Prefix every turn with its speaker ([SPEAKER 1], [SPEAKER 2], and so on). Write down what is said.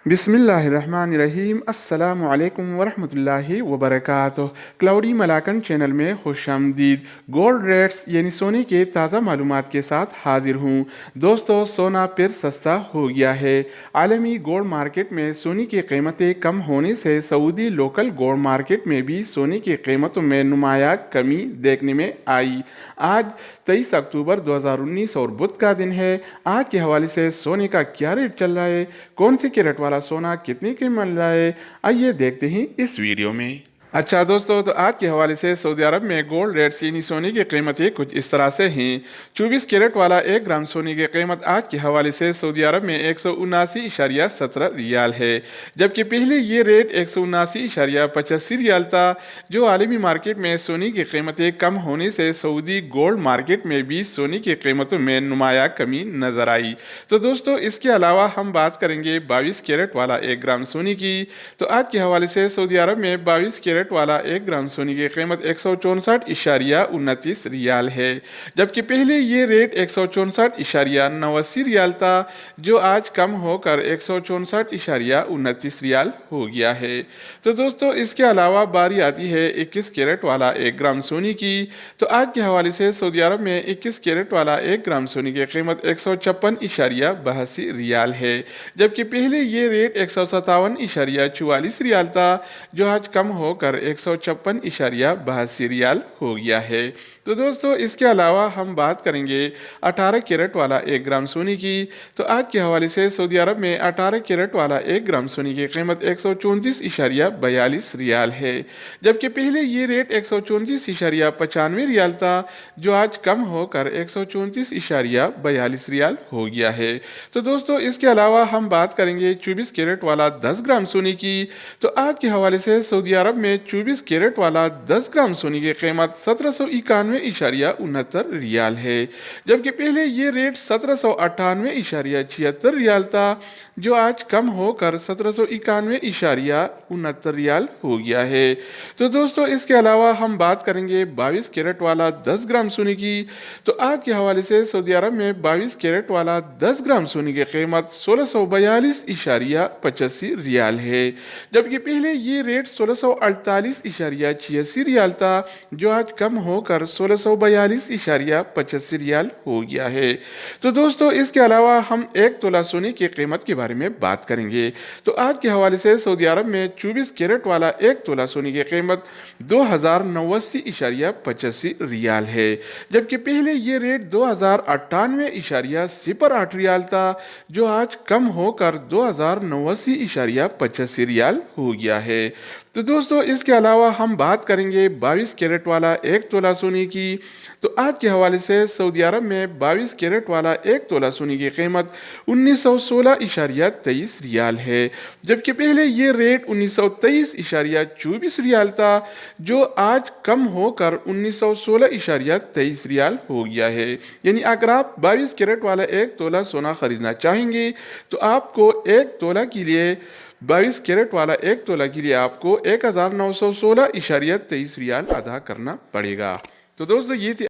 [SPEAKER 1] बिस्मिल्लाहिर्रहमानिर्रहीम। अस्सलामु अलैकुम वरहमतुल्लाहि वबरकातुह। क्लाउडी मलाकन चैनल में खुशामदीद। गोल्ड रेट्स यानी सोने के ताज़ा मालूमात के साथ हाजिर हूँ। दोस्तों, सोना फिर सस्ता हो गया है। आलमी गोल्ड मार्केट में सोने की कीमतें कम होने से सऊदी लोकल गोल्ड मार्केट में भी सोने की कीमतों में नुमाया कमी देखने में आई। आज 23 अक्टूबर 2019 और बुध का दिन है। आज के हवाले से सोने का क्या रेट चल रहा है, कौन सी कैरेट वाला सोना कितने के मिल रहा है, आइए देखते हैं इस वीडियो में। अच्छा दोस्तों, तो आज के हवाले से सऊदी अरब में गोल्ड रेट्स यानी सोने की कीमतें कुछ इस तरह से हैं। 24 कैरेट वाला 1 ग्राम सोने की कीमत आज के हवाले से सऊदी अरब में 179.17 रियाल है, जबकि पहले ये रेट 179.85 रियाल था। जो आलमी मार्केट में सोने की कीमतें कम होने से सऊदी गोल्ड मार्केट में भी सोने की कीमतों में नुमाया कमी नजर आई। तो दोस्तों, इसके अलावा हम बात करेंगे 22 कैरेट वाला 1 ग्राम सोने की। तो आज के हवाले से सऊदी अरब में 22 कैरेट वाला 1 ग्राम सोने की कीमत 164.29 रियाल है, जबकि पहले ये रेट 164.89 रियाल था, जो आज कम होकर 164.29 रियाल हो गया है। तो दोस्तों, इसके अलावा बारी आती है 21 कैरेट वाला 1 ग्राम सोने की। तो आज के हवाले से सऊदी अरब में 21 कैरेट वाला 1 ग्राम सोने की कीमत 156.82 रियाल है, जबकि पहले ये रेट 157.44 रियाल था, जो आज कम होकर 156.82 रियाल हो गया है। तो दोस्तों, इसके अलावा हम बात करेंगे 18 कैरेट वाला 1 ग्राम सोने की। तो आज के हवाले से सऊदी अरब में 18 कैरेट वाला 1 ग्राम सोने की कीमत 134.42 रियाल है, जबकि पहले ये रेट 134.95 रियाल था, जो आज कम होकर 134.42 रियाल हो गया है। तो दोस्तों, इसके अलावा हम बात करेंगे 24 कैरेट वाला 10 ग्राम सोने की। तो आज के हवाले से सऊदी अरब में 24 कैरेट वाला 10 ग्राम सोने की कीमत 1791.69 रियाल है, जबकि पहले ये रेट 1798.76 रियाल था, जो आज कम होकर 1791.69 रियाल हो गया है। तो दोस्तों, इसके अलावा हम बात करेंगे 22 कैरेट वाला 10 ग्राम सोने की। तो आज के हवाले से सऊदी अरब में 22 कैरेट वाला 10 ग्राम सोने की कीमत 1642.85 रियाल है, जबकि पहले ये रेट 1648.86 रियाल था, जो आज कम होकर 1642.85 रियाल हो गया है। तो दोस्तों, इसके अलावा हम 1 तोला सोने की कीमत के बारे में बात करेंगे। तो आज के हवाले से सऊदी अरब में 24 कैरेट वाला 1 तोला सोने की कीमत 2089.85 रियाल है, जबकि पहले ये रेट 2098.08 रियाल था, जो आज कम होकर 2089.85 रियाल हो गया है। तो दोस्तों, इसके अलावा हम बात करेंगे 22 कैरेट वाला 1 तोला सोने की। तो आज के हवाले से सऊदी अरब में 22 कैरेट वाला 1 तोला सोने की कीमत 1916.23 रियाल है, जबकि पहले ये रेट 1923.24 रियाल था, जो आज कम होकर 1916.23 रियाल हो गया है। यानी अगर आप 22 कैरेट वाला 1 तोला सोना खरीदना चाहेंगे, तो आपको 1 तोला के लिए 22 कैरेट वाला 1 तोला के लिए आपको 1916.23 रियाल अदा करना पड़ेगा। तो दोस्तों, ये थी